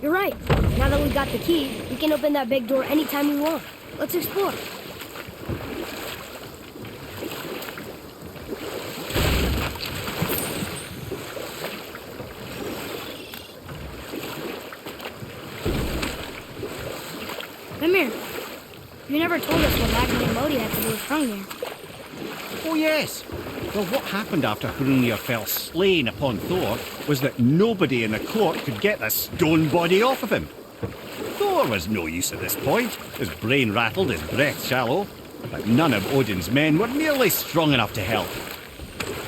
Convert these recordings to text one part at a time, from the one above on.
You're right. Now that we've got the key, we can open that big door anytime we want. Let's explore. Come here. You never told us what Ragnar and Lodi had to do with Hrungnir. Oh yes. Well, what happened after Hrungnir fell slain upon Thor was that nobody in the court could get the stone body off of him. Thor was no use at this point. His brain rattled, his breath shallow, but none of Odin's men were nearly strong enough to help.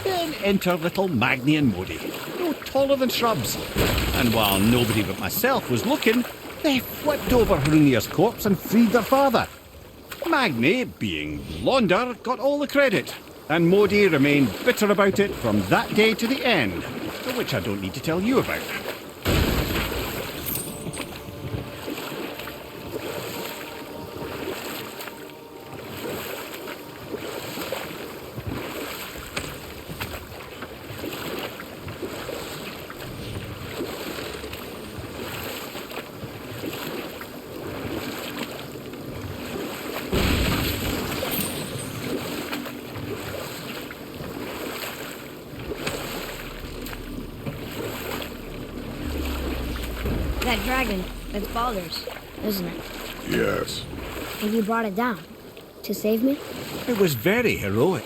Then enter little Magni and Modi, no taller than shrubs. And while nobody but myself was looking, they flipped over Hrungnir's corpse and freed their father. Magni, being blonder, got all the credit, and Modi remained bitter about it from that day to the end, which I don't need to tell you about. That dragon, it's Baldur's, isn't it? Yes. And you brought it down to save me? It was very heroic.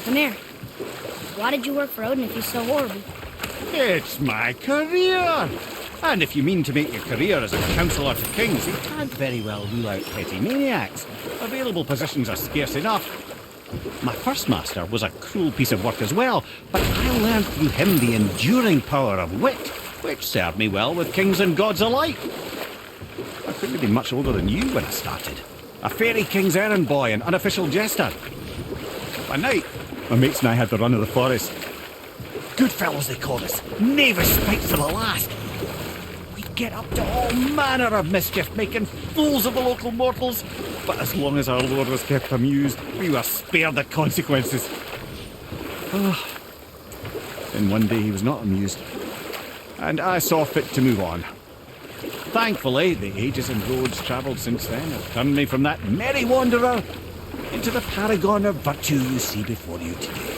Come here. Why did you work for Odin if he's so horrible? It's my career! And if you mean to make your career as a counsellor to kings, you can't very well rule out petty maniacs. Available positions are scarce enough. My first master was a cruel piece of work as well, but I learned through him the enduring power of wit, which served me well with kings and gods alike. I couldn't have been much older than you when I started. A fairy king's errand boy and unofficial jester. One night, my mates and I had the run of the forest. Good fellows they called us, knavish spites to the last. We'd get up to all manner of mischief, making fools of the local mortals. But as long as our lord was kept amused, we were spared the consequences. Then one day he was not amused, and I saw fit to move on. Thankfully, the ages and roads travelled since then have turned me from that merry wanderer into the paragon of virtue you see before you today.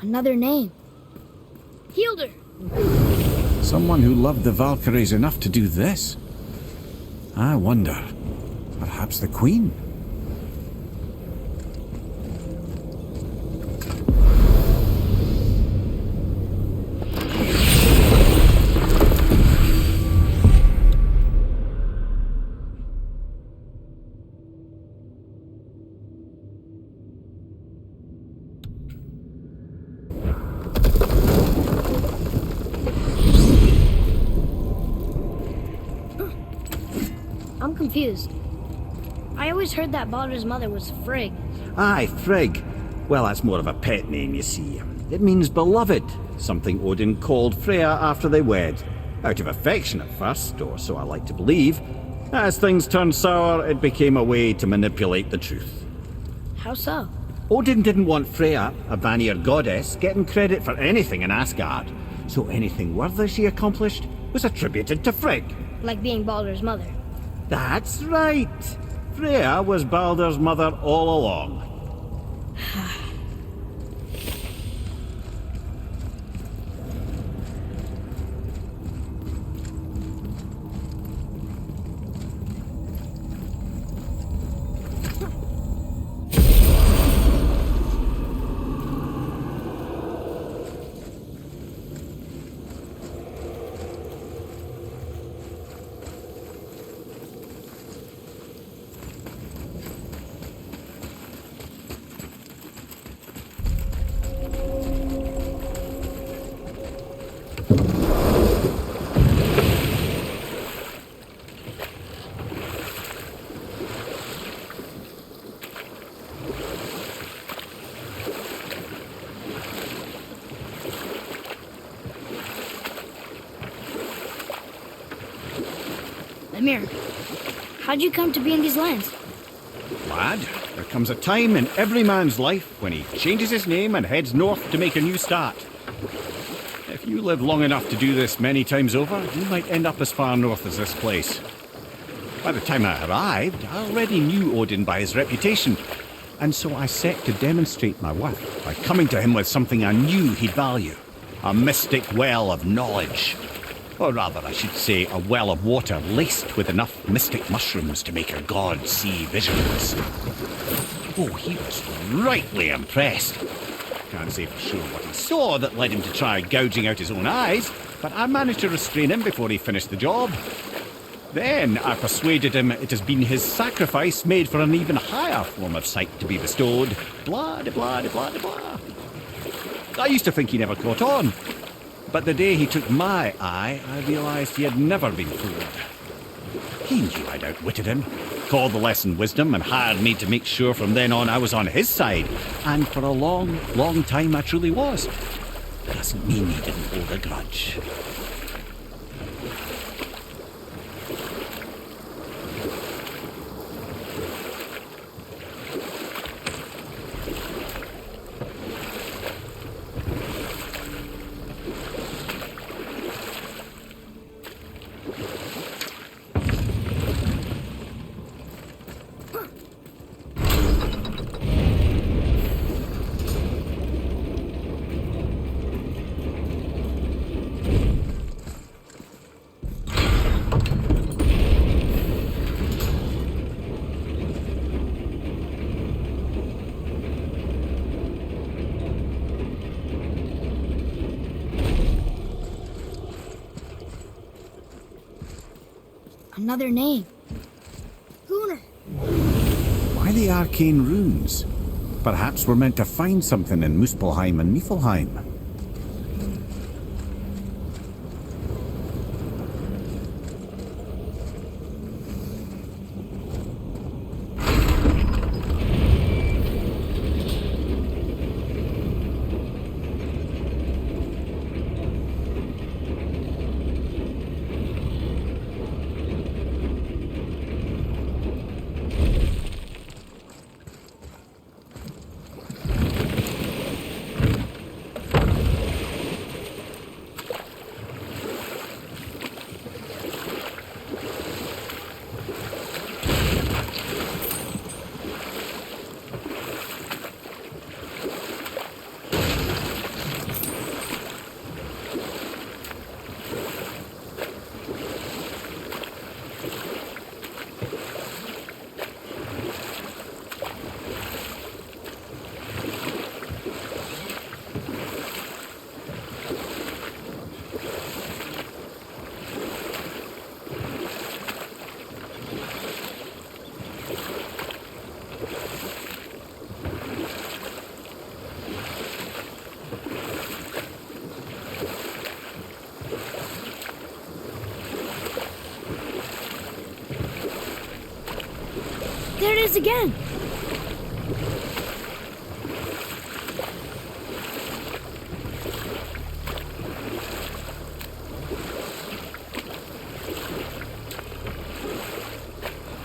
Another name. Healed her. Someone who loved the Valkyries enough to do this? I wonder. Perhaps the Queen? I'm confused. I always heard that Baldur's mother was Frigg. Aye, Frigg. Well, that's more of a pet name, you see. It means beloved, something Odin called Freya after they wed. Out of affection at first, or so I like to believe. As things turned sour, it became a way to manipulate the truth. How so? Odin didn't want Freya, a Vanir goddess, getting credit for anything in Asgard. So anything worthy she accomplished was attributed to Frigg. Like being Baldur's mother. That's right. Freya was Baldur's mother all along. Lemire, how'd you come to be in these lands? Lad, there comes a time in every man's life when he changes his name and heads north to make a new start. If you live long enough to do this many times over, you might end up as far north as this place. By the time I arrived, I already knew Odin by his reputation, and so I set to demonstrate my worth by coming to him with something I knew he'd value. A mystic well of knowledge. Or rather, I should say, a well of water laced with enough mystic mushrooms to make a god see visions. Oh, he was rightly impressed. Can't say for sure what he saw that led him to try gouging out his own eyes, but I managed to restrain him before he finished the job. Then I persuaded him it has been his sacrifice made for an even higher form of sight to be bestowed. Blah, de blah, de blah, de blah. I used to think he never caught on. But the day he took my eye, I realised he had never been fooled. He knew I'd outwitted him, called the lesson wisdom, and hired me to make sure from then on I was on his side. And for a long, long time I truly was. Doesn't mean he didn't hold a grudge. Another name. Gunnar. Why the arcane runes? Perhaps we're meant to find something in Muspelheim and Niflheim. There it is again!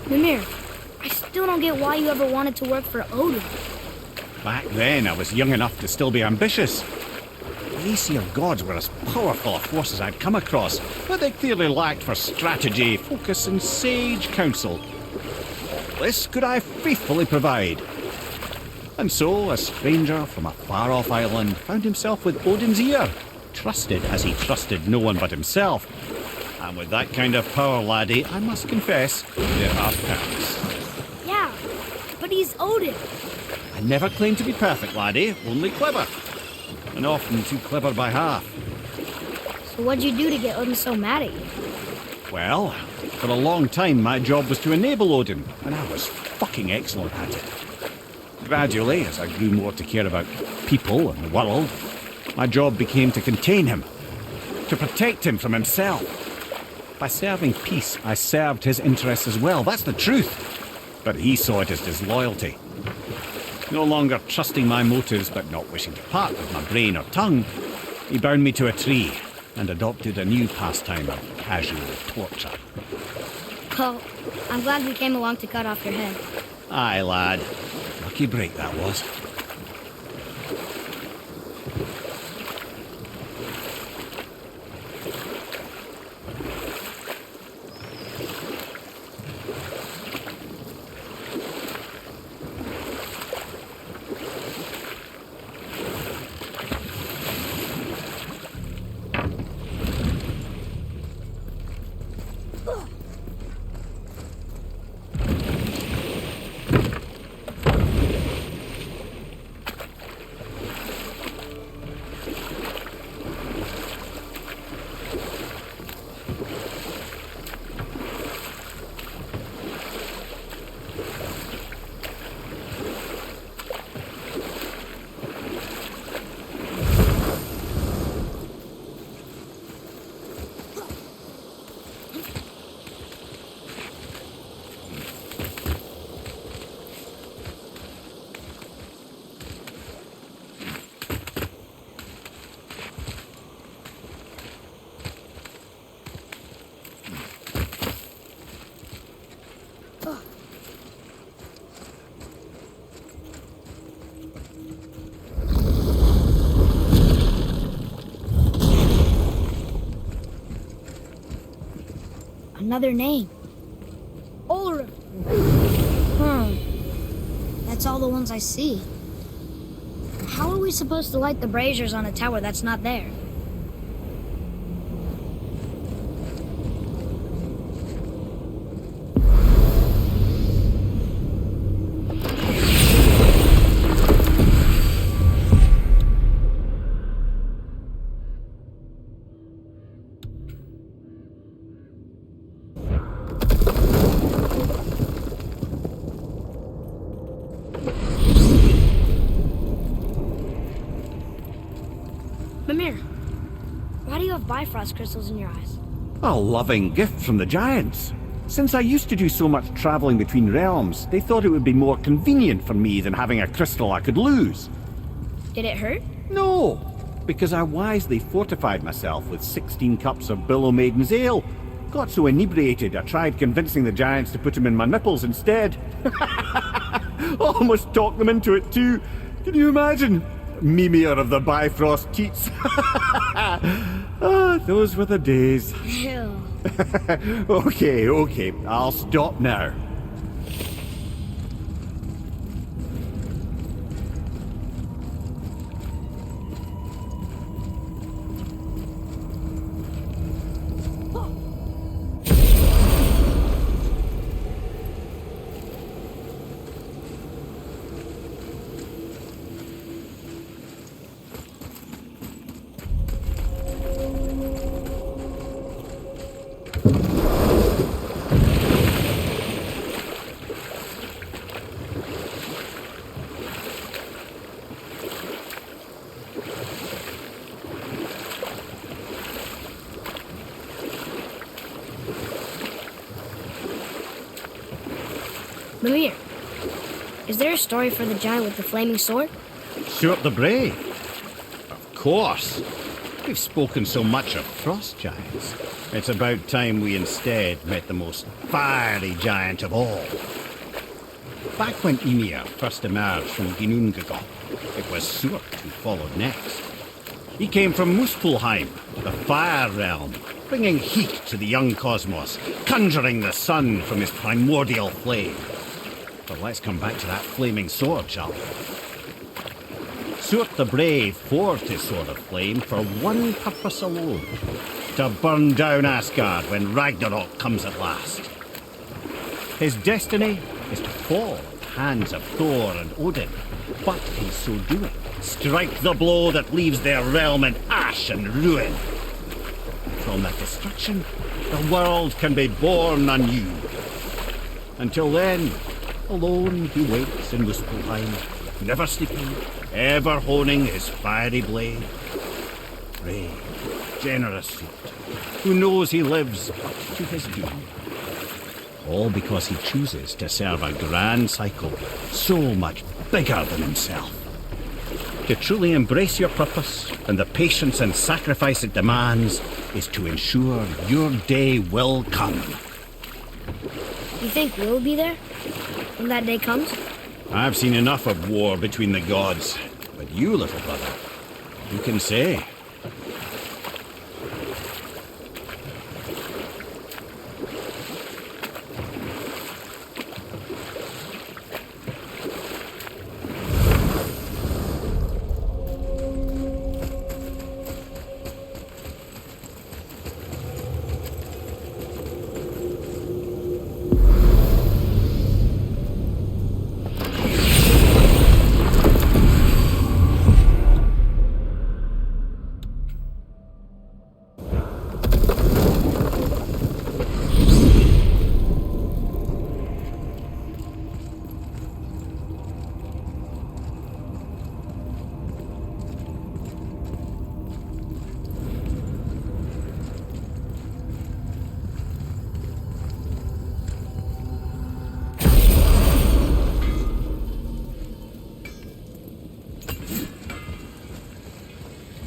Mimir, I still don't get why you ever wanted to work for Odin. Back then, I was young enough to still be ambitious. The Aesir gods were as powerful a force as I'd come across, but they clearly lacked for strategy, focus, and sage counsel. This could I faithfully provide. And so, a stranger from a far-off island found himself with Odin's ear, trusted as he trusted no one but himself. And with that kind of power, laddie, I must confess, there are perks. Yeah, but he's Odin. I never claimed to be perfect, laddie, only clever. And often too clever by half. So what'd you do to get Odin so mad at you? Well, for a long time my job was to enable Odin, and I was fucking excellent at it. Gradually, as I grew more to care about people and the world, my job became to contain him, to protect him from himself. By serving peace, I served his interests as well, that's the truth. But he saw it as disloyalty. No longer trusting my motives, but not wishing to part with my brain or tongue, he bound me to a tree and adopted a new pastime of casual torture. Well, I'm glad we came along to cut off your head. Aye, lad. Lucky break that was. Another name. Ulrich. That's all the ones I see. How are we supposed to light the braziers on a tower that's not there? Mimir, why do you have Bifrost crystals in your eyes? A loving gift from the giants. Since I used to do so much traveling between realms, they thought it would be more convenient for me than having a crystal I could lose. Did it hurt? No, because I wisely fortified myself with 16 cups of Billow Maiden's ale. Got so inebriated, I tried convincing the giants to put them in my nipples instead. Almost talked them into it too. Can you imagine? Mimir of the Bifrost teats. Ah, those were the days. Ew. Okay, I'll stop now. Mimir, Is there a story for the giant with the flaming sword? Stuart the Brave? Of course. We've spoken so much of frost giants. It's about time we instead met the most fiery giant of all. Back when Ymir first emerged from Ginnungagap, it was Stuart who followed next. He came from Muspelheim, the fire realm, bringing heat to the young cosmos, conjuring the sun from his primordial flame. But let's come back to that flaming sword, shall we? Stuart the Brave forged his sword of flame for one purpose alone: to burn down Asgard when RAGNAROK comes at last. His destiny is to fall at the hands of Thor and Odin, but in so doing, strike the blow that leaves their realm in ash and ruin. From that destruction, the world can be born anew. Until then, alone he waits in Muspelheim, never sleeping, ever honing his fiery blade. Brave, generous soul, who knows he lives but to his doom. All because he chooses to serve a grand cycle so much bigger than himself. To truly embrace your purpose and the patience and sacrifice it demands is to ensure your day will come. You think we'll be there when that day comes? I've seen enough of war between the gods, but you, little brother, who can say?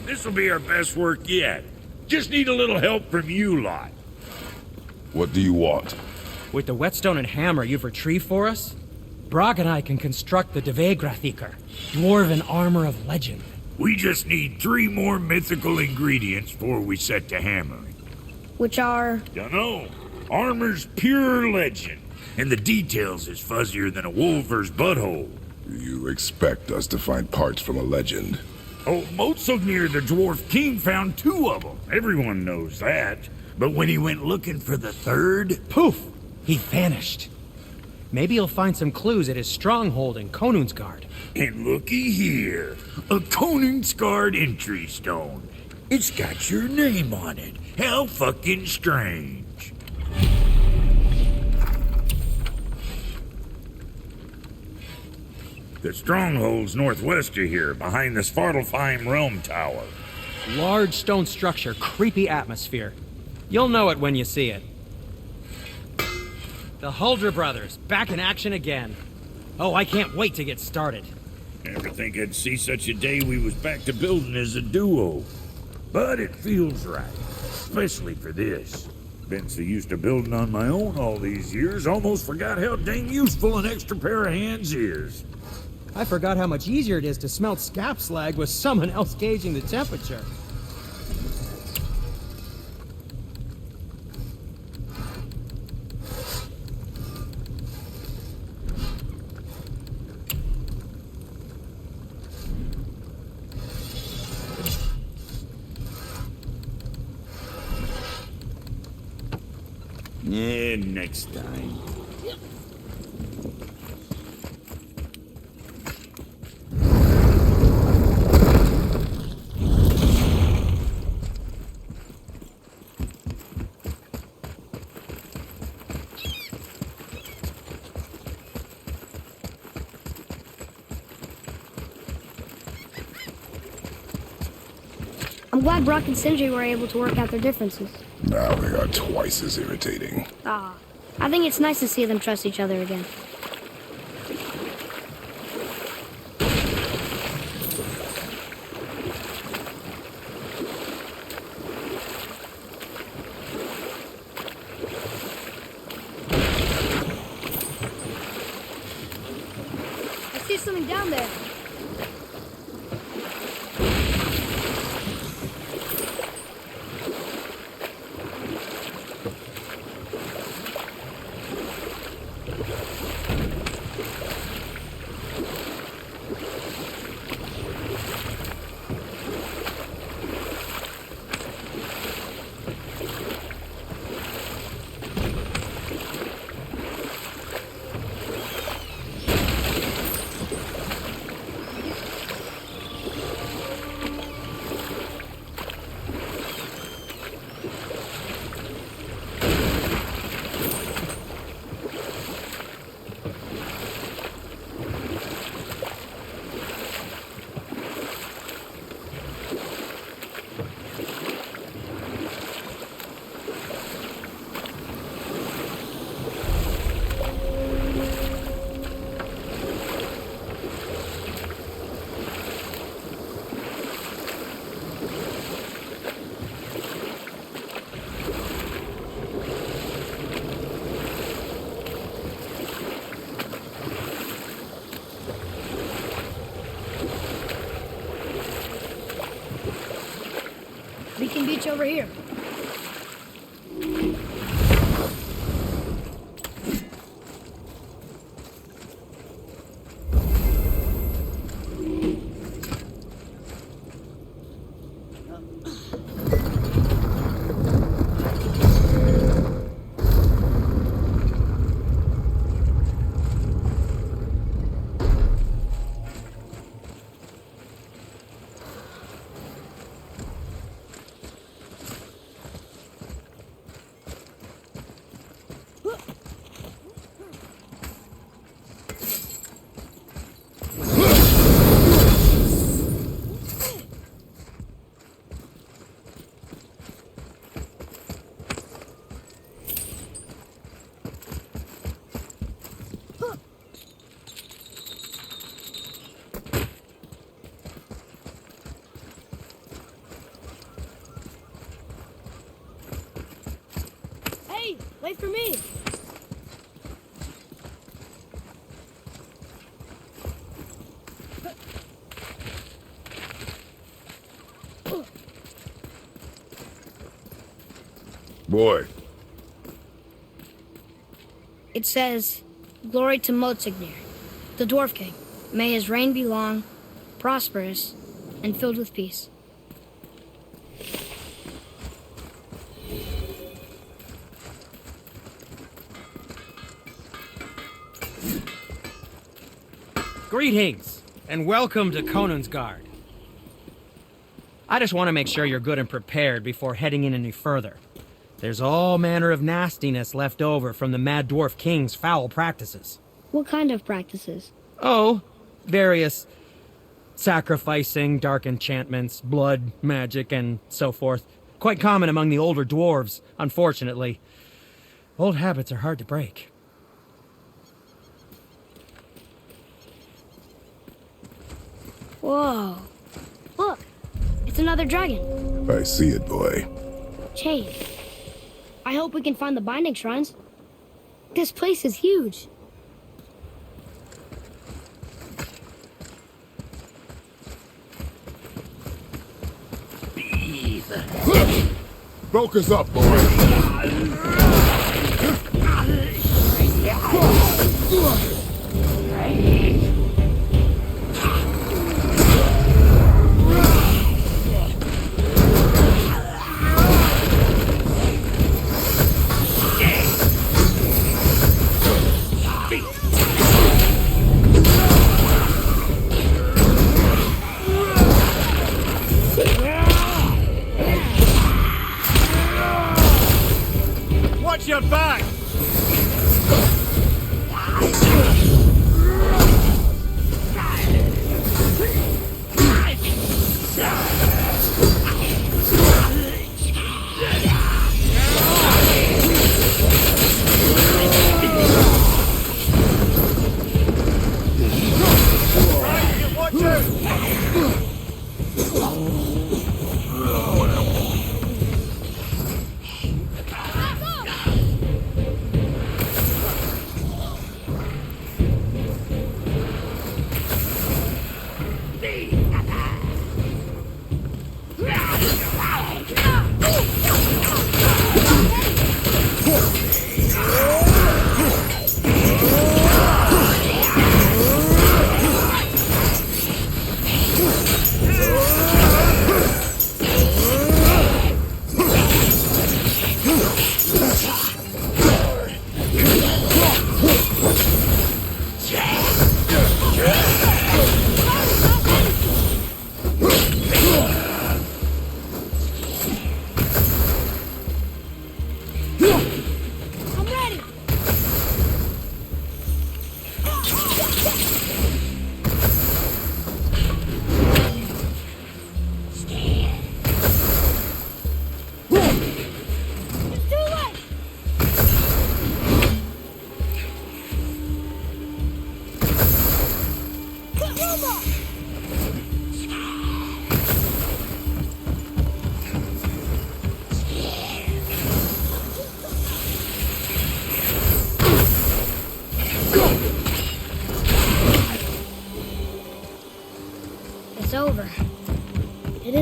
This'll be our best work yet. Just need a little help from you lot. What do you want? With the whetstone and hammer you've retrieved for us, Brog and I can construct the Dvegrathikr, dwarven armor of legend. We just need 3 more mythical ingredients before we set to hammering. Which are... Dunno. Armor's pure legend, and the details is fuzzier than a wolver's butthole. You expect us to find parts from a legend? Oh, Motsognir the Dwarf King found 2 of them. Everyone knows that. But when he went looking for the 3rd... Poof! He vanished. Maybe he'll find some clues at his stronghold in Konungsgard. And looky here. A Konungsgard entry stone. It's got your name on it. How fucking strange. The stronghold's northwest of here, behind the Svartalfheim Realm Tower. Large stone structure, creepy atmosphere. You'll know it when you see it. The Huldra brothers, back in action again. Oh, I can't wait to get started. Never think I'd see such a day we was back to building as a duo. But it feels right, especially for this. Been so used to building on my own all these years, almost forgot how dang useful an extra pair of hands is. I forgot how much easier it is to smelt scap slag with someone else gauging the temperature. Yeah, next time. I'm glad Brock and Sindri were able to work out their differences. Now they are twice as irritating. I think it's nice to see them trust each other again. something down there. Beacon Beach over here. Hey, wait for me. Boy, It says, "Glory to Motsignir, the Dwarf King. May his reign be long, prosperous, and filled with peace." Greetings, and welcome to Conan's Guard. I just want to make sure you're good and prepared before heading in any further. There's all manner of nastiness left over from the Mad Dwarf King's foul practices. What kind of practices? Oh, various sacrificing, dark enchantments, blood, magic, and so forth. Quite common among the older dwarves, unfortunately. Old habits are hard to break. Whoa. Look, it's another dragon. I see it, boy. Chain. I hope we can find the binding shrines. This place is huge. Focus up, boy. Watch your back!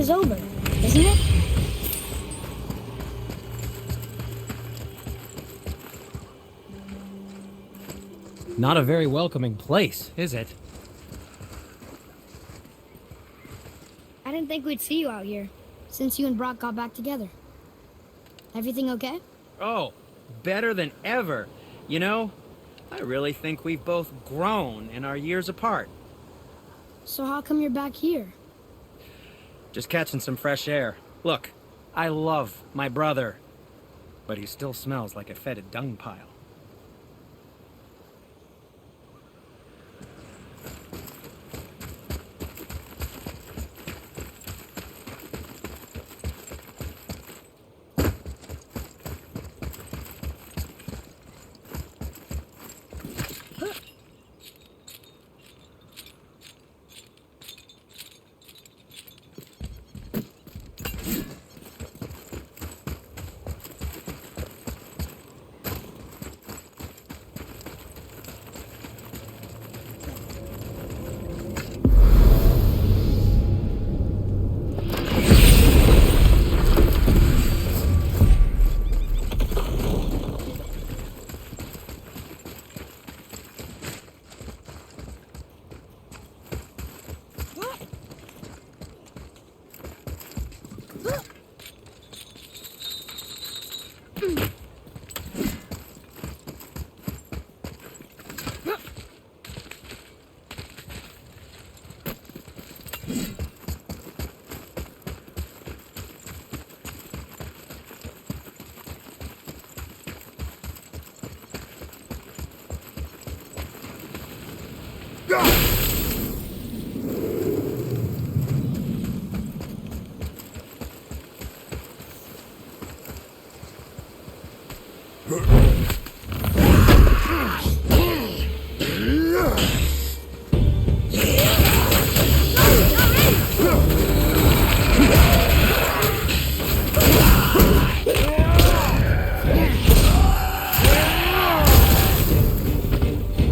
is over, isn't it? Not a very welcoming place, is it? I didn't think we'd see you out here, since you and Brock got back together. Everything okay? Oh, better than ever. You know, I really think we've both grown in our years apart. So how come you're back here? Just catching some fresh air. Look, I love my brother, but he still smells like a fetid dung pile.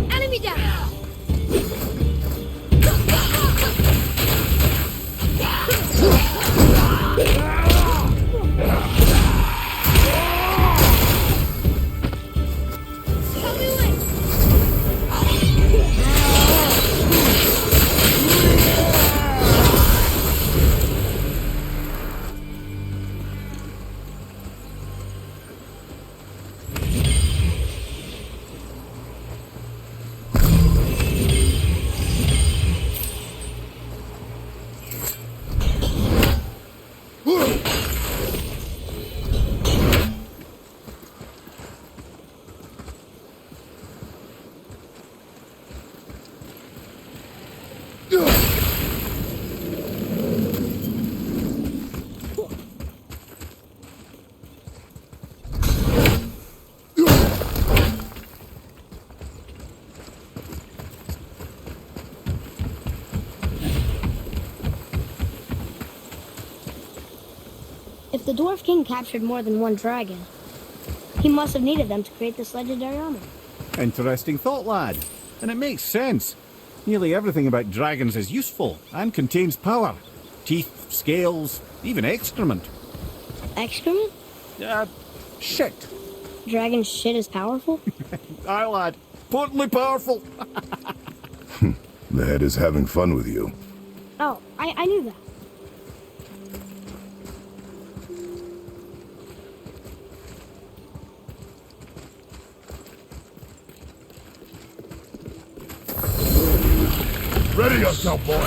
Enemy down! Help me win! If the Dwarf King captured more than one dragon, he must have needed them to create this legendary armor. Interesting thought, lad. And it makes sense. Nearly everything about dragons is useful and contains power. Teeth, scales, even excrement. Excrement? Shit. Dragon shit is powerful? Aye, lad. Potently powerful. The head is having fun with you. Oh, I knew that. Ready yourself, boy!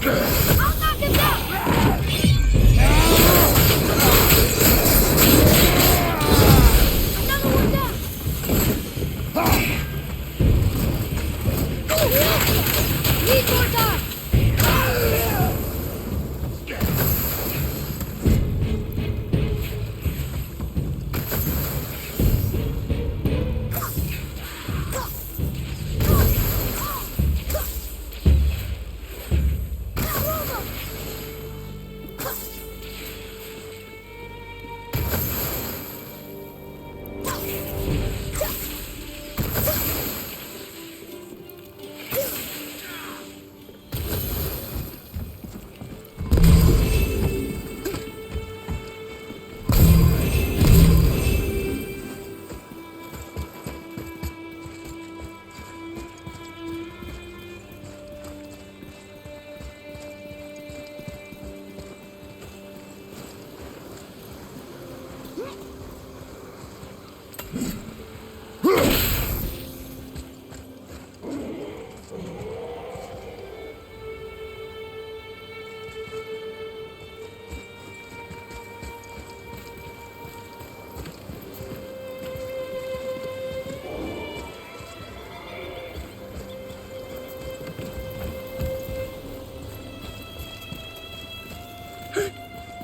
I'll knock him down! Another one down! Need more time!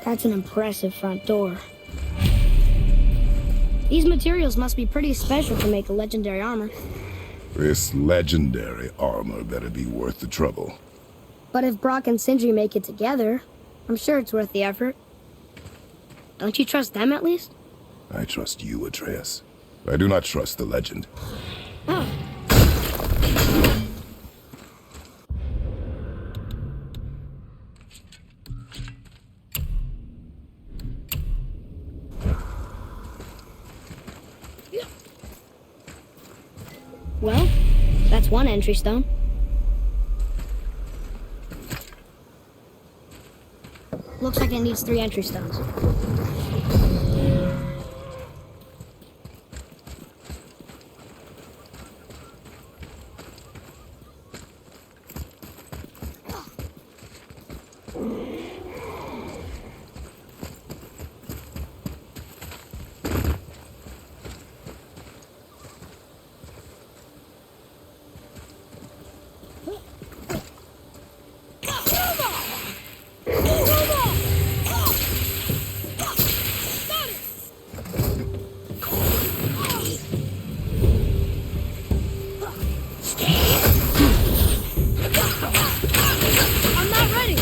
That's an impressive front door. These materials must be pretty special to make a legendary armor. This legendary armor better be worth the trouble. But if Brock and Sindri make it together, I'm sure it's worth the effort. Don't you trust them at least? I trust you, Atreus. I do not trust the legend. Oh. Well, that's one entry stone. Looks like it needs 3 entry stones. I'm not ready!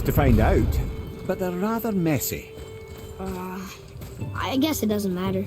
ways to find out, but they're rather messy. I guess it doesn't matter.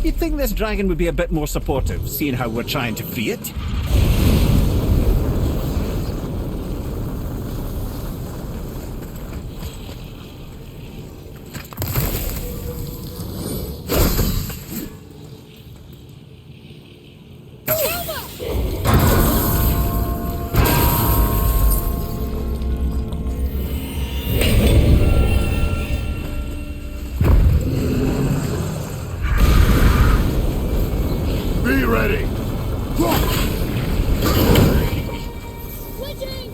You'd think this dragon would be a bit more supportive, seeing how we're trying to free it. ready. Switching!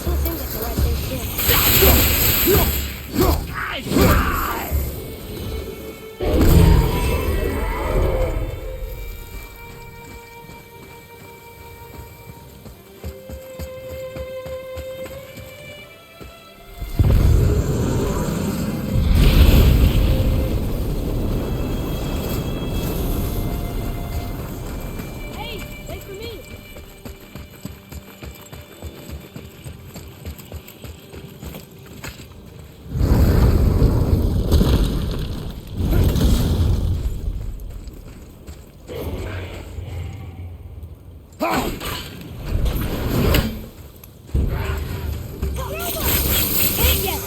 Still seems like the right thing to do. Hey, wait for me! Ain't yet!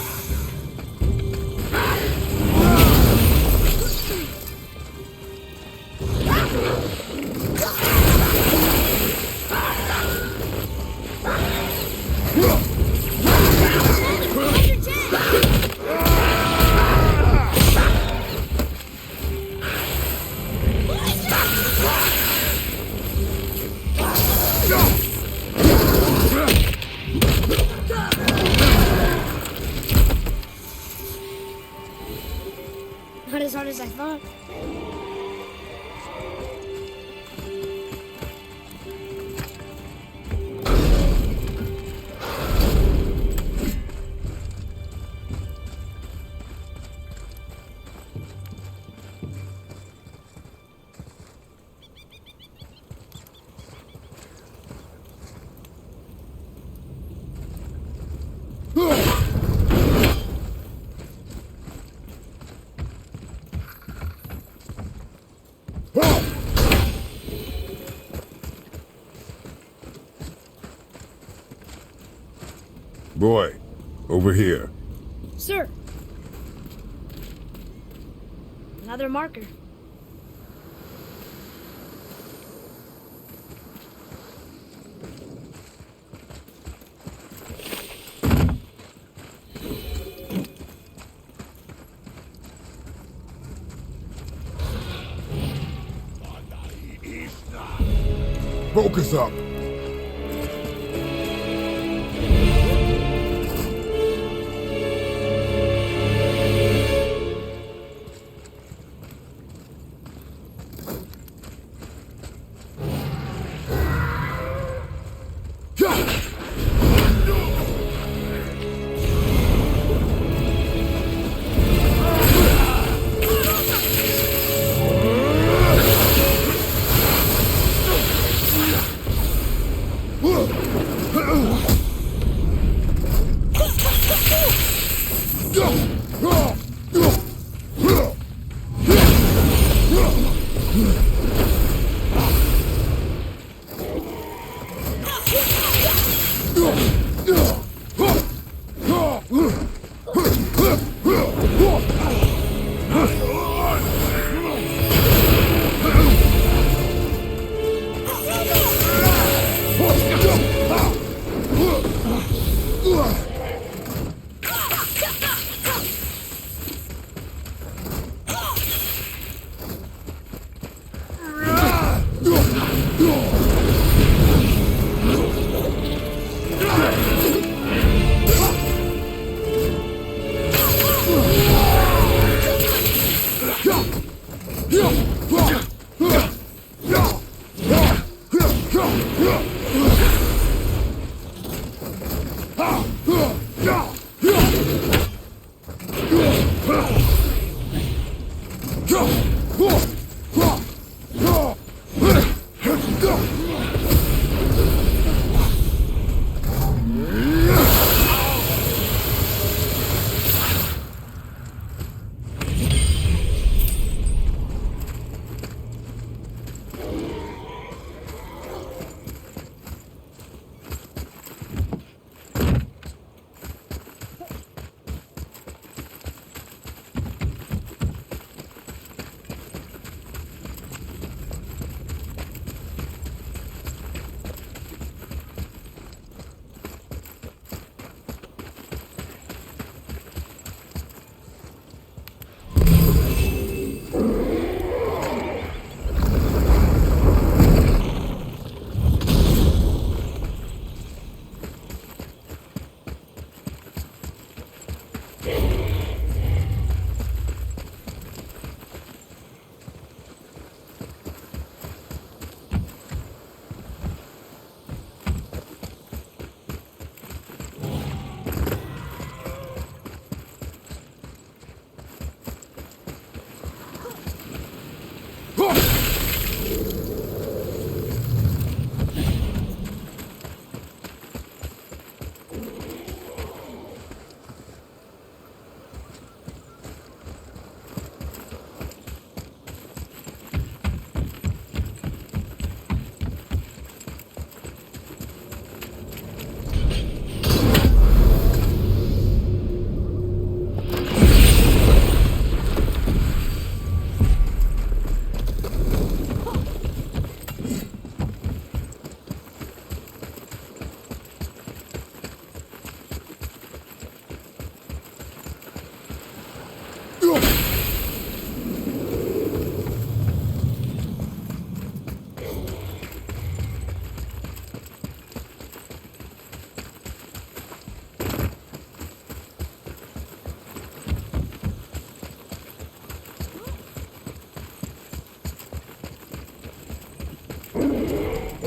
Not as hard as I thought. Boy, over here. Sir! Another marker. Focus up. I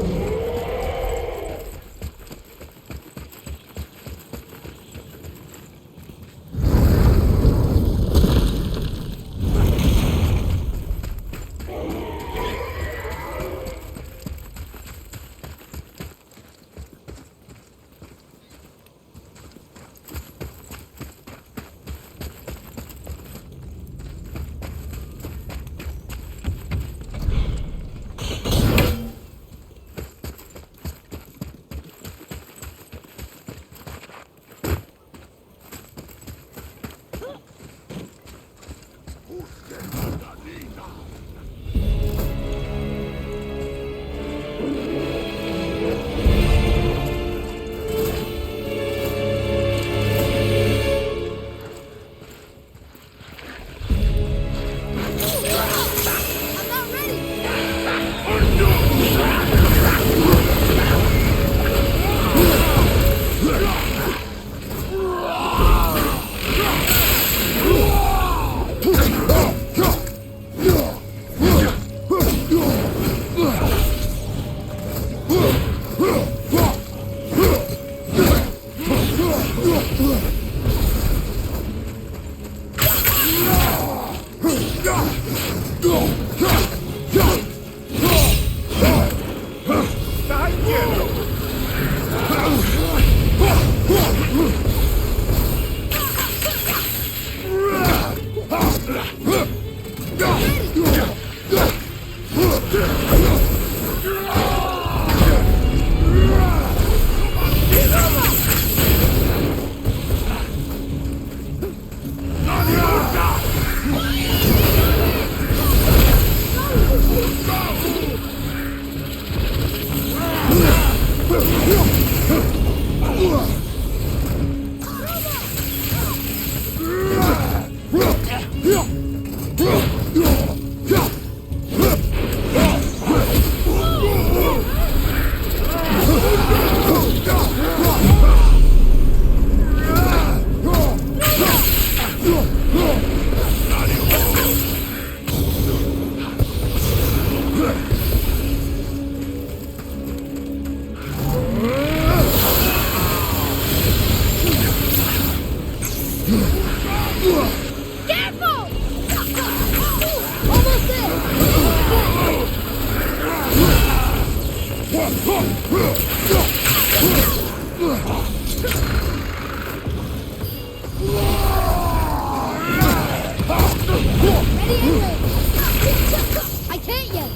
can't yet.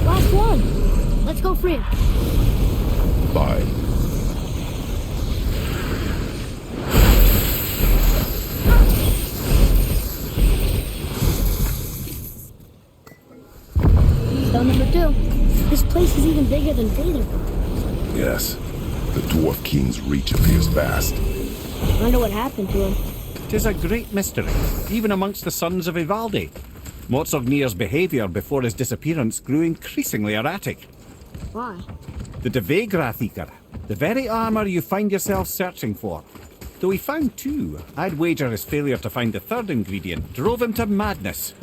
Last one. Let's go free. Fine. Stone number 2. This place is even bigger than Favour. Yes. The Dwarf King's reach appears vast. Wonder what happened to him. 'Tis a great mystery, even amongst the sons of Ivaldi. Motsognir's behaviour before his disappearance grew increasingly erratic. Why? The Devegrathikar, the very armour you find yourself searching for. Though he found two, I'd wager his failure to find the third ingredient drove him to madness.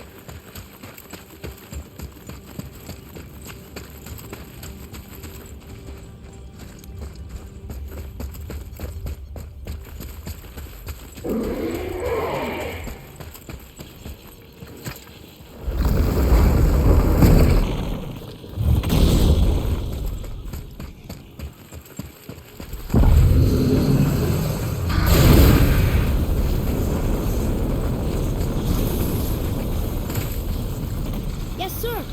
Yes, sir.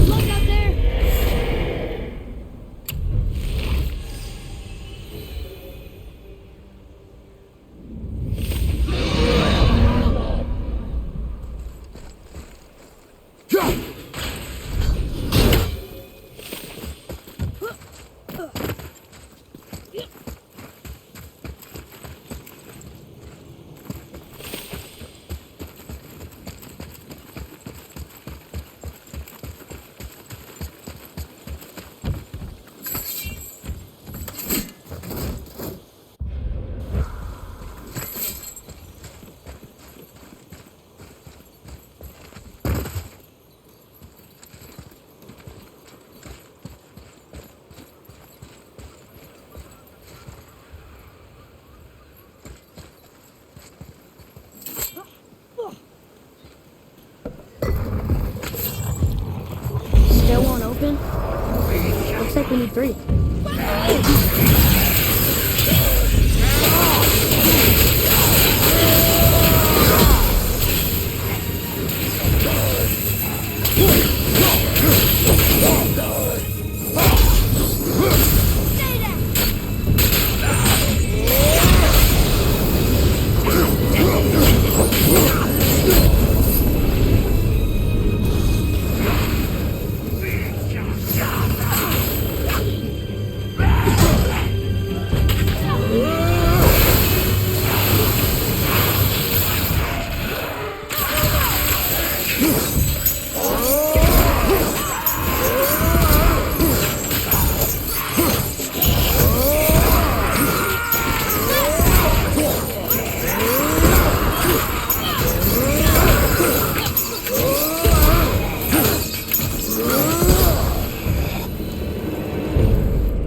Look out there! Still won't open? Looks like we need three.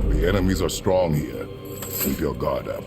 The enemies are strong here. Keep your guard up.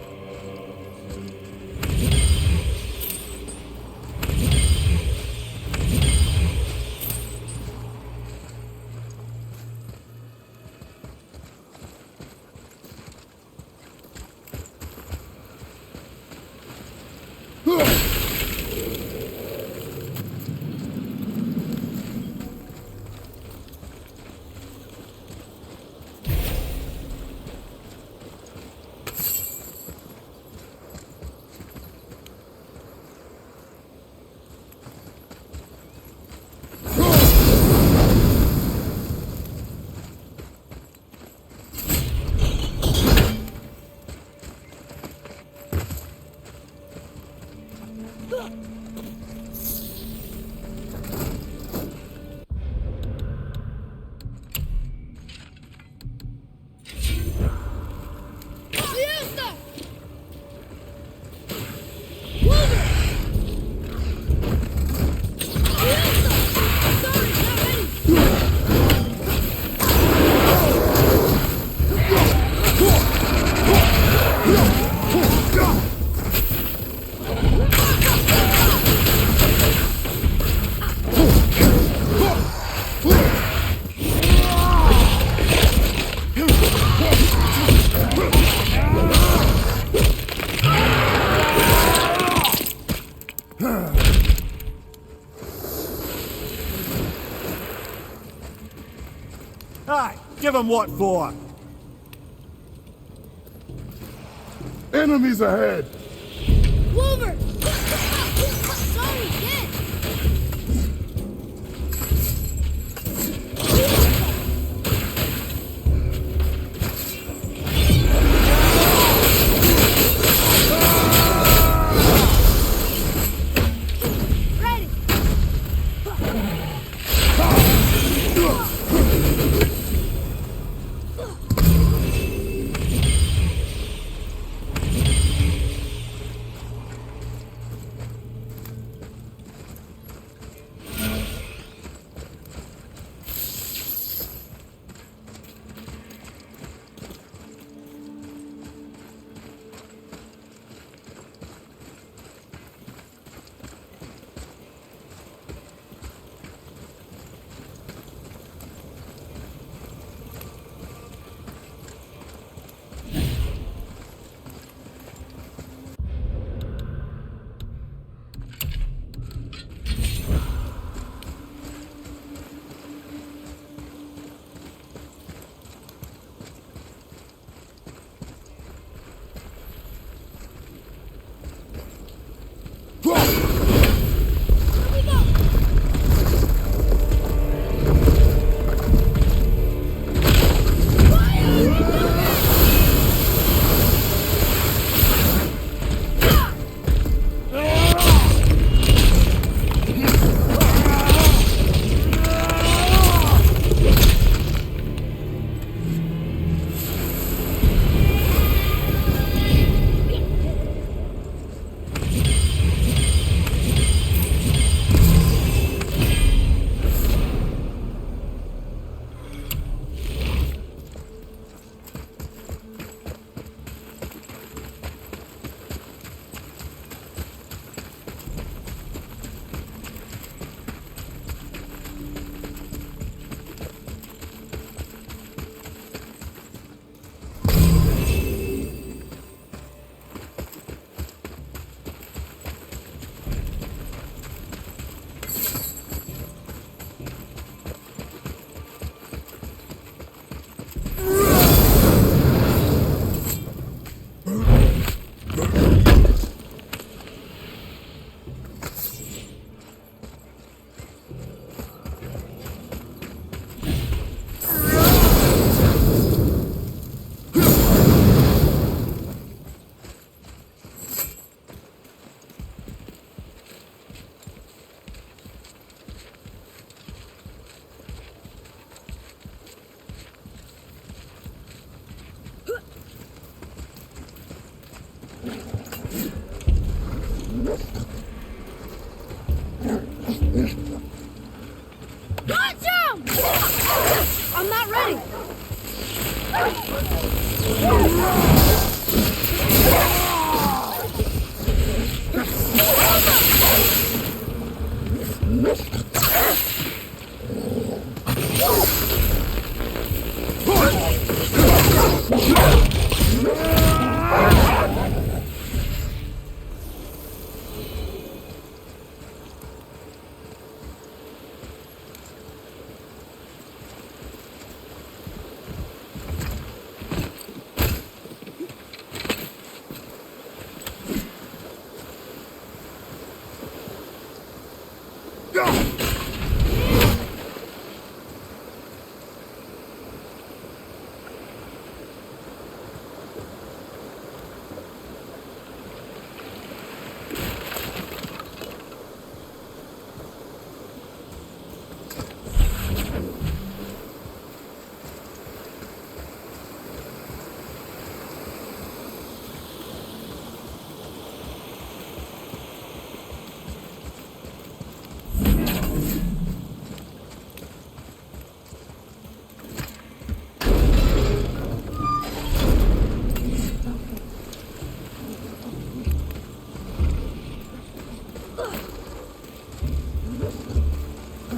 Aye, give him what for? Enemies ahead! Wolver! Sorry! I'm not ready.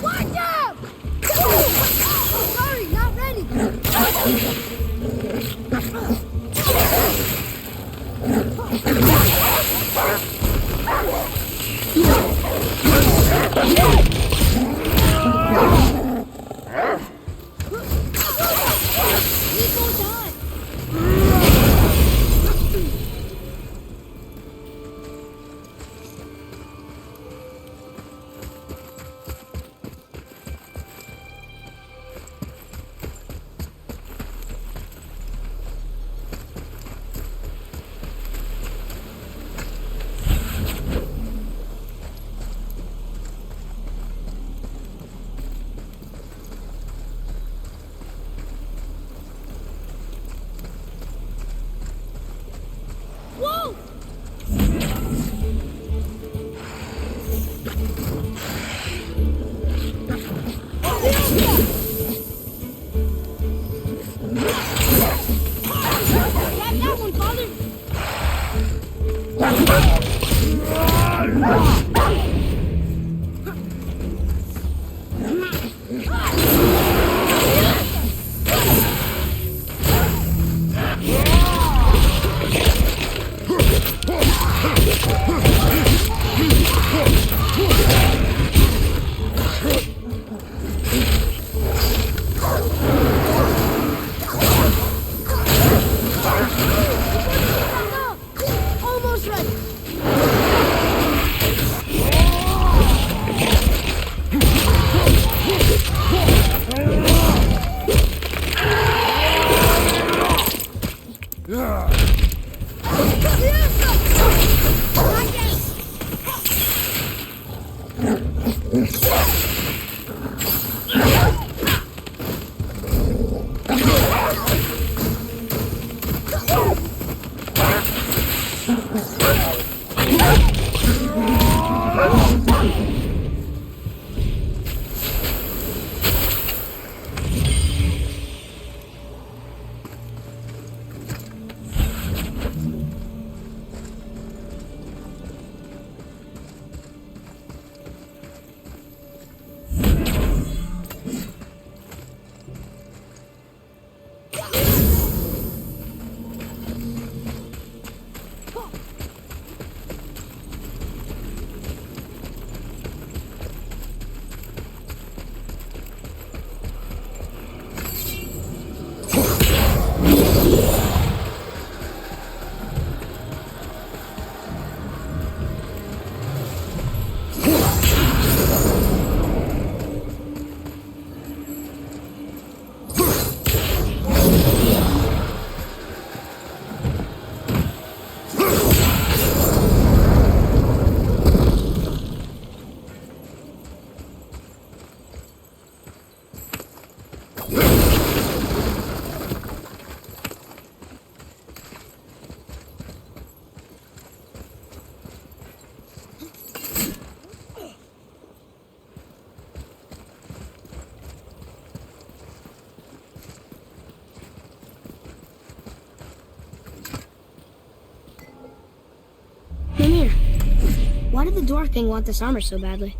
Watch out! Sorry, not ready. Need more time. Whoa! Grab that one, Father. Almost ready. Dwarf King want this armor so badly?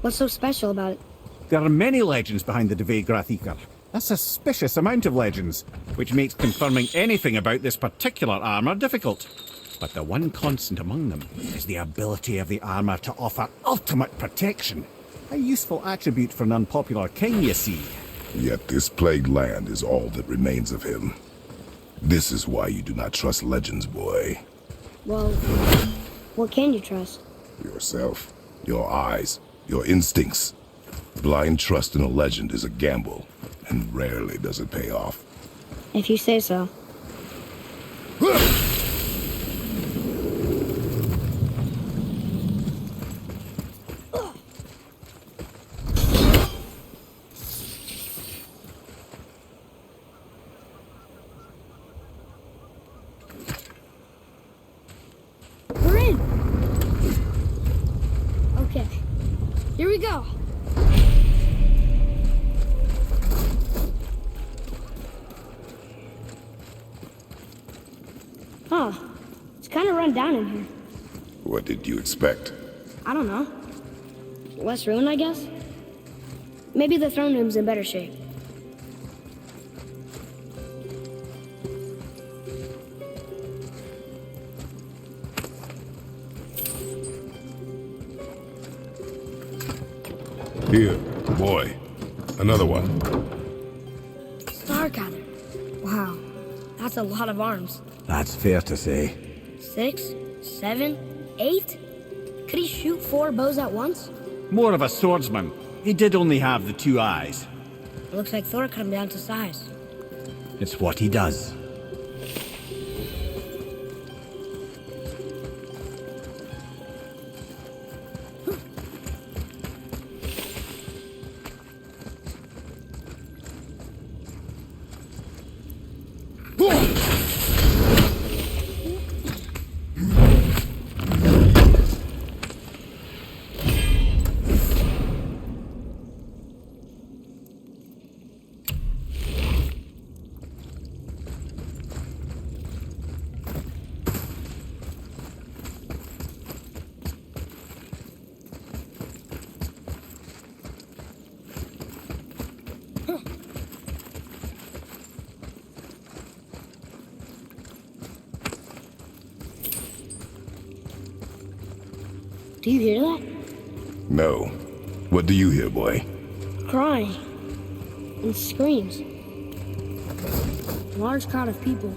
What's so special about it? There are many legends behind the Dve Grathikar. A suspicious amount of legends, which makes confirming anything about this particular armor difficult. But the one constant among them is the ability of the armor to offer ultimate protection. A useful attribute for an unpopular king, you see. Yet this plagued land is all that remains of him. This is why you do not trust legends, boy. Well, what can you trust? Yourself, your eyes, your instincts. Blind trust in a legend is a gamble, and rarely does it pay off. If you say so. We're in! Okay, here we go. Huh. It's kind of run down in here. What did you expect? I don't know. Less ruined, I guess? Maybe the throne room's in better shape. Here, boy. Another one. Starkather. Wow. That's a lot of arms. That's fair to say. 6, 7, 8? Could he shoot 4 bows at once? More of a swordsman. He did only have the 2 eyes. It looks like Thor cut him down to size. It's what he does. Do you hear that? No. What do you hear, boy? Crying. And screams. A large crowd of people.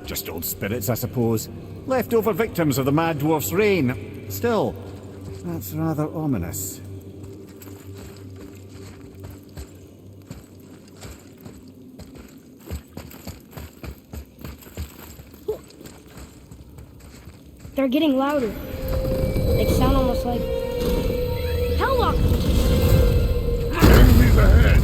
Just old spirits, I suppose. Leftover victims of the Mad Dwarf's reign. Still, that's rather ominous. They're getting louder. They sound almost like Hellwalkers. Enemies ahead!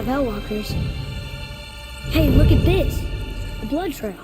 of Hellwalkers. Hey, look at this. A blood trail.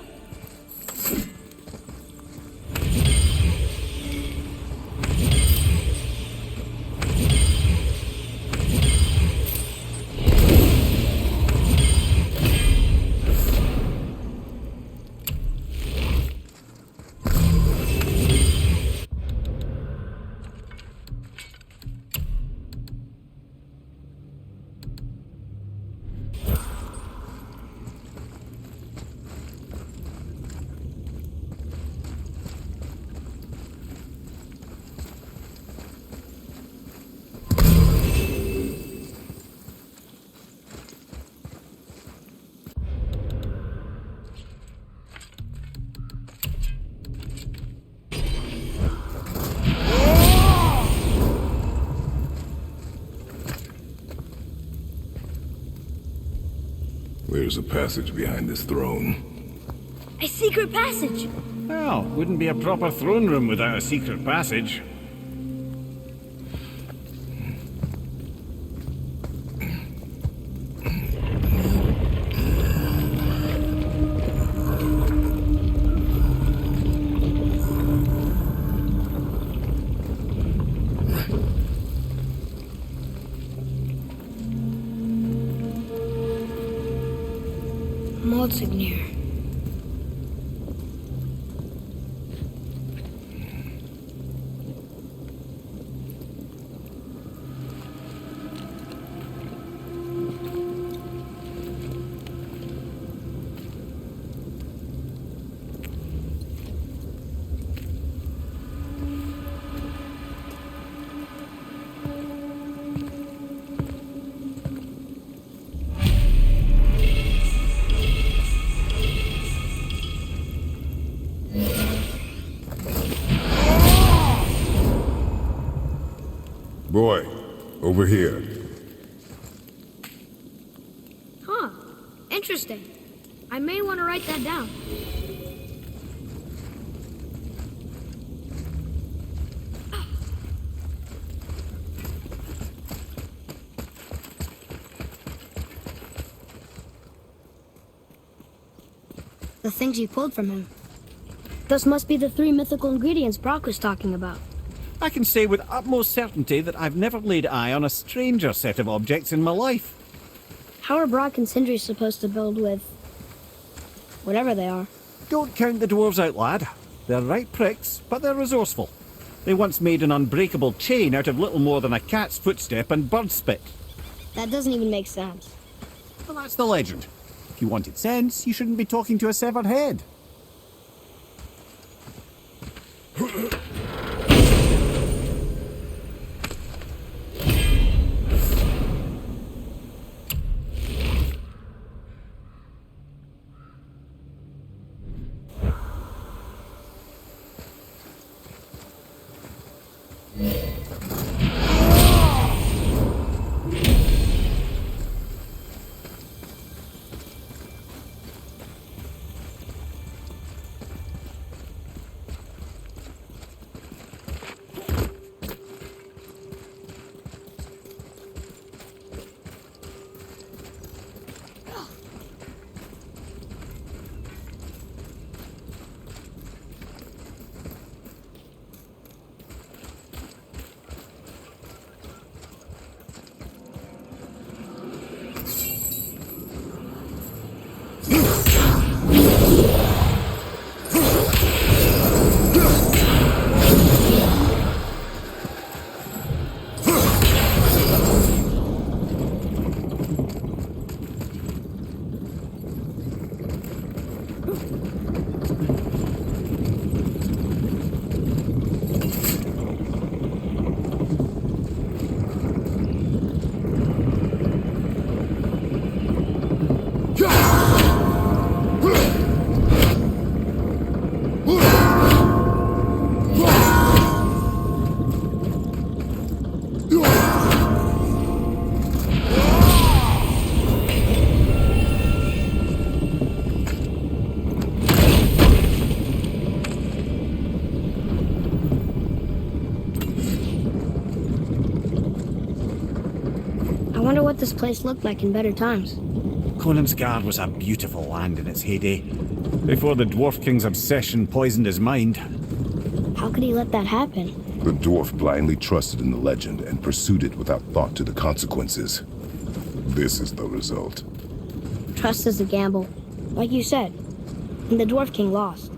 There's a passage behind this throne. A secret passage! Well, wouldn't be a proper throne room without a secret passage. Motsognir. Boy, over here. Huh. Interesting. I may want to write that down. The things you pulled from him. Those must be the 3 mythical ingredients Brock was talking about. I can say with utmost certainty that I've never laid eye on a stranger set of objects in my life. How are Brock and Sindri supposed to build with... whatever they are? Don't count the dwarves out, lad. They're right pricks, but they're resourceful. They once made an unbreakable chain out of little more than a cat's footstep and bird spit. That doesn't even make sense. Well, that's the legend. If you wanted sense, you shouldn't be talking to a severed head. this place looked like in better times. Conan's Guard was a beautiful land in its heyday, before the Dwarf King's obsession poisoned his mind. How could he let that happen? The dwarf blindly trusted in the legend and pursued it without thought to the consequences. This is the result. Trust is a gamble, like you said, and the Dwarf King lost.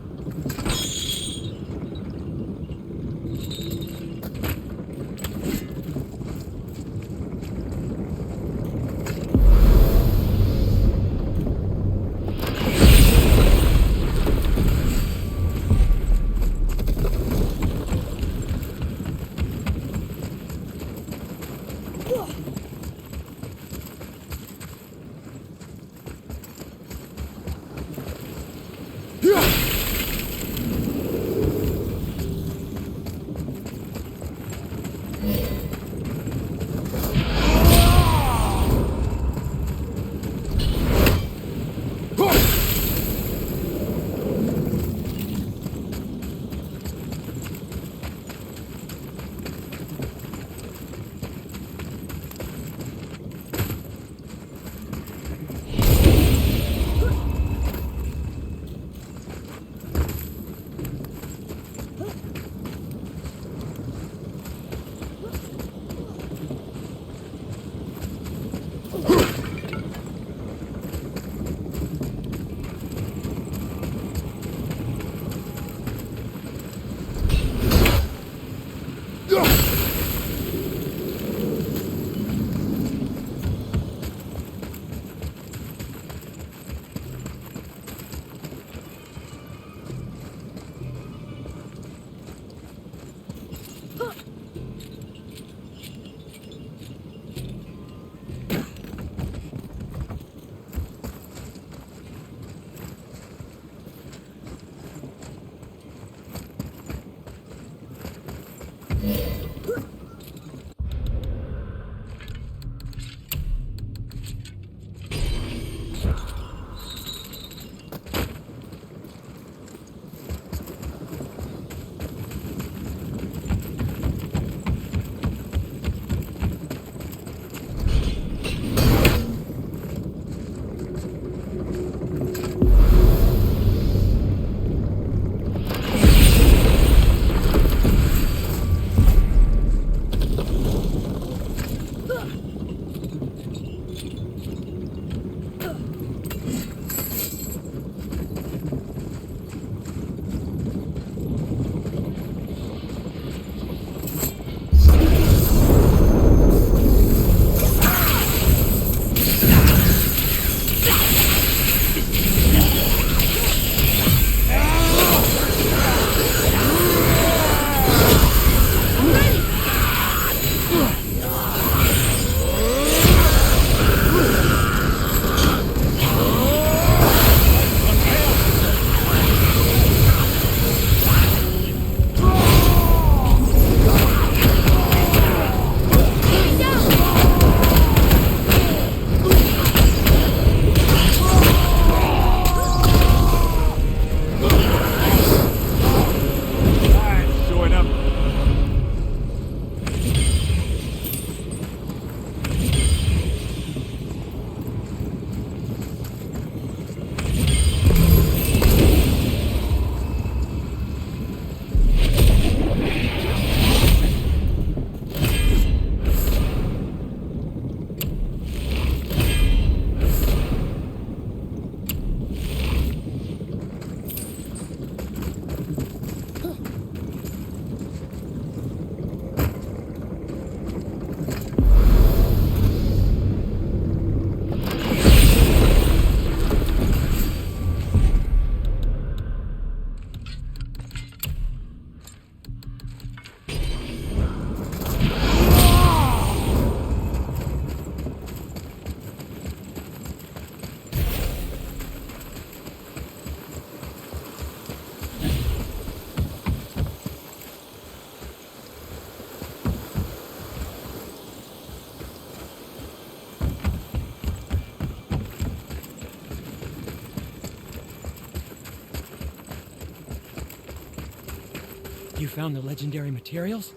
found the legendary materials?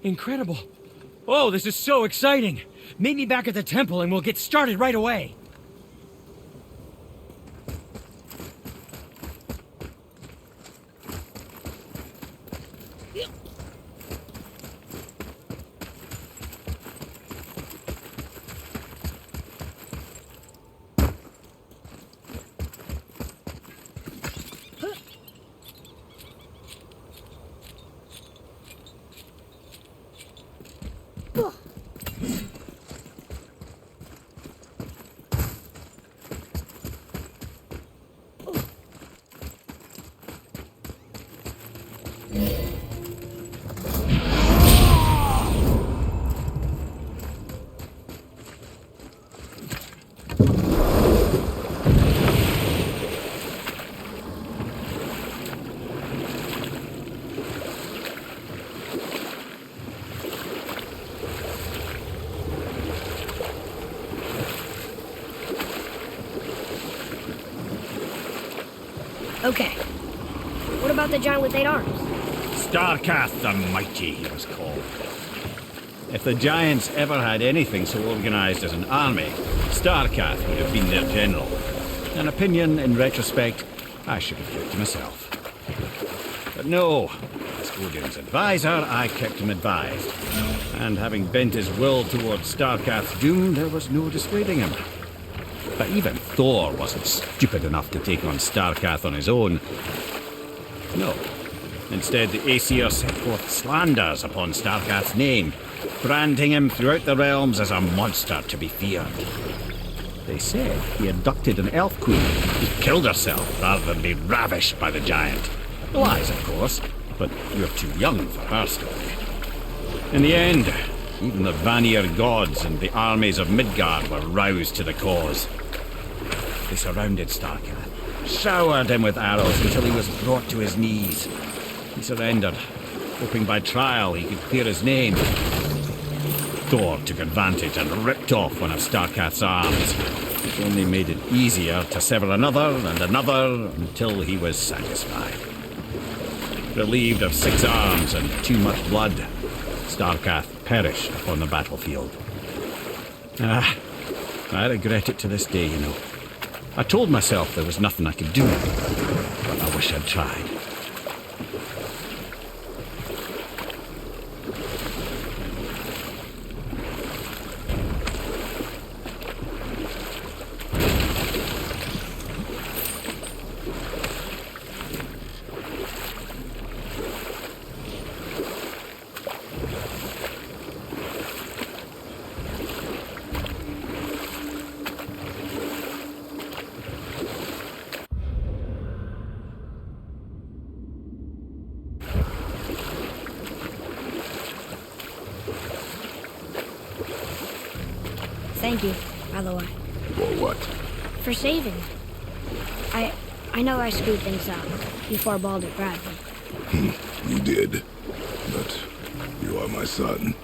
Incredible. Oh, this is so exciting. Meet me back at the temple and we'll get started right away. Okay. What about the giant with 8 arms? Starkath the Mighty, he was called. If the Giants ever had anything so organized as an army, Starkath would have been their general. An opinion, in retrospect, I should have kept to myself. But no, as Odin's advisor, I kept him advised. And having bent his will towards Starkath's doom, there was no dissuading him. But even Thor wasn't stupid enough to take on Starkath on his own. No. Instead, the Aesir set forth slanders upon Starkath's name, branding him throughout the realms as a monster to be feared. They said he abducted an elf queen who killed herself rather than be ravished by the giant. Lies, of course, but you're too young for her story. In the end, even the Vanir gods and the armies of Midgard were roused to the cause. They surrounded Starkath, showered him with arrows until he was brought to his knees. He surrendered, hoping by trial he could clear his name. Thor took advantage and ripped off one of Starkath's arms, which only made it easier to sever another and another until he was satisfied. Relieved of 6 arms and too much blood, Starkath perished upon the battlefield. I regret it to this day, you know. I told myself there was nothing I could do, but I wish I'd tried. Thank you, by the way, For what? for saving me. I know I screwed things up before Baldur grabbed me. You did. But you are my son.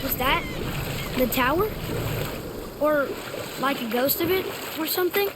Was that the tower? Or like a ghost of it or something?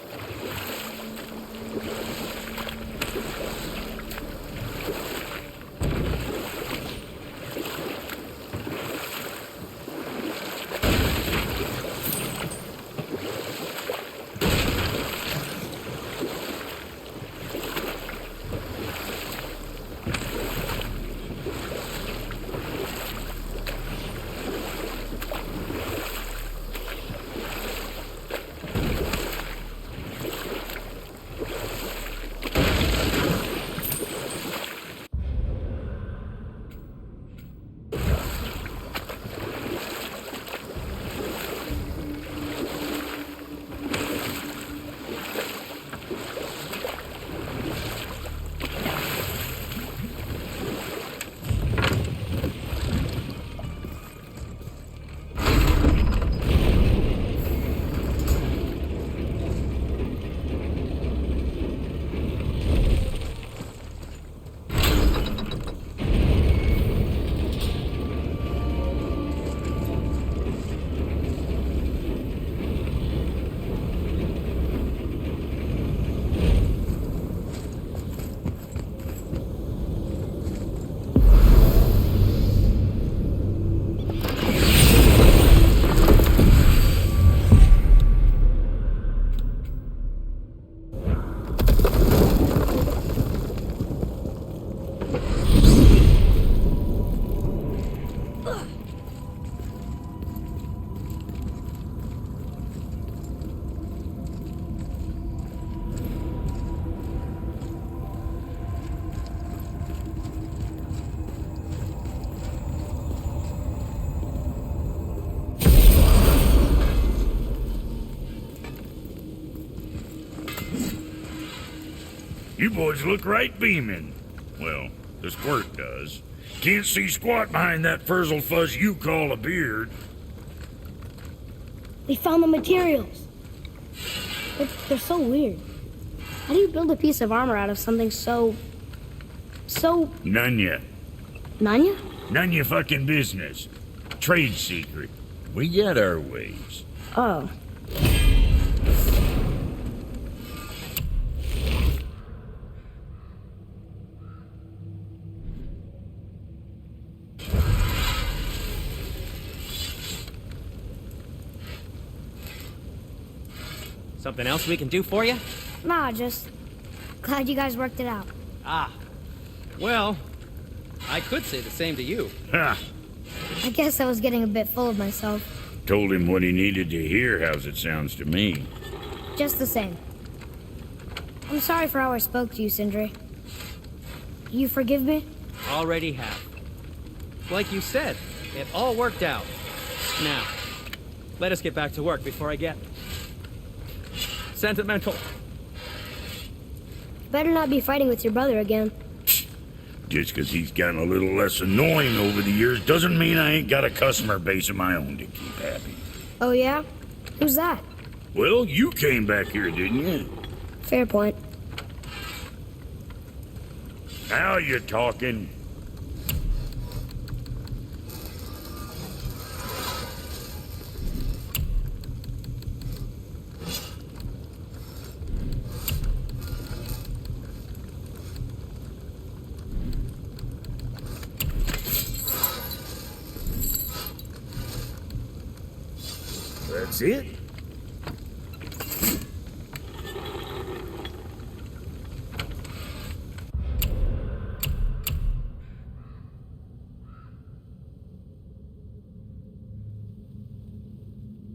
You boys look right beaming. Well, the squirt does. Can't see squat behind that frizzle fuzz you call a beard. We found the materials. They're so weird. How do you build a piece of armor out of something so... None ya. Nanya? None ya fucking business. Trade secret. We got our ways. Oh. Something else we can do for you? Nah, just glad you guys worked it out. Ah. Well, I could say the same to you. Ha! I guess I was getting a bit full of myself. Told him what he needed to hear, how's it sounds to me. Just the same. I'm sorry for how I spoke to you, Sindri. You forgive me? Already have. Like you said, it all worked out. Now, let us get back to work before I get sentimental. Better not be fighting with your brother again. Just 'cause he's gotten a little less annoying over the years doesn't mean I ain't got a customer base of my own to keep happy. Oh yeah? Who's that? Well, you came back here, didn't you? Fair point. Now you're talking. That's it?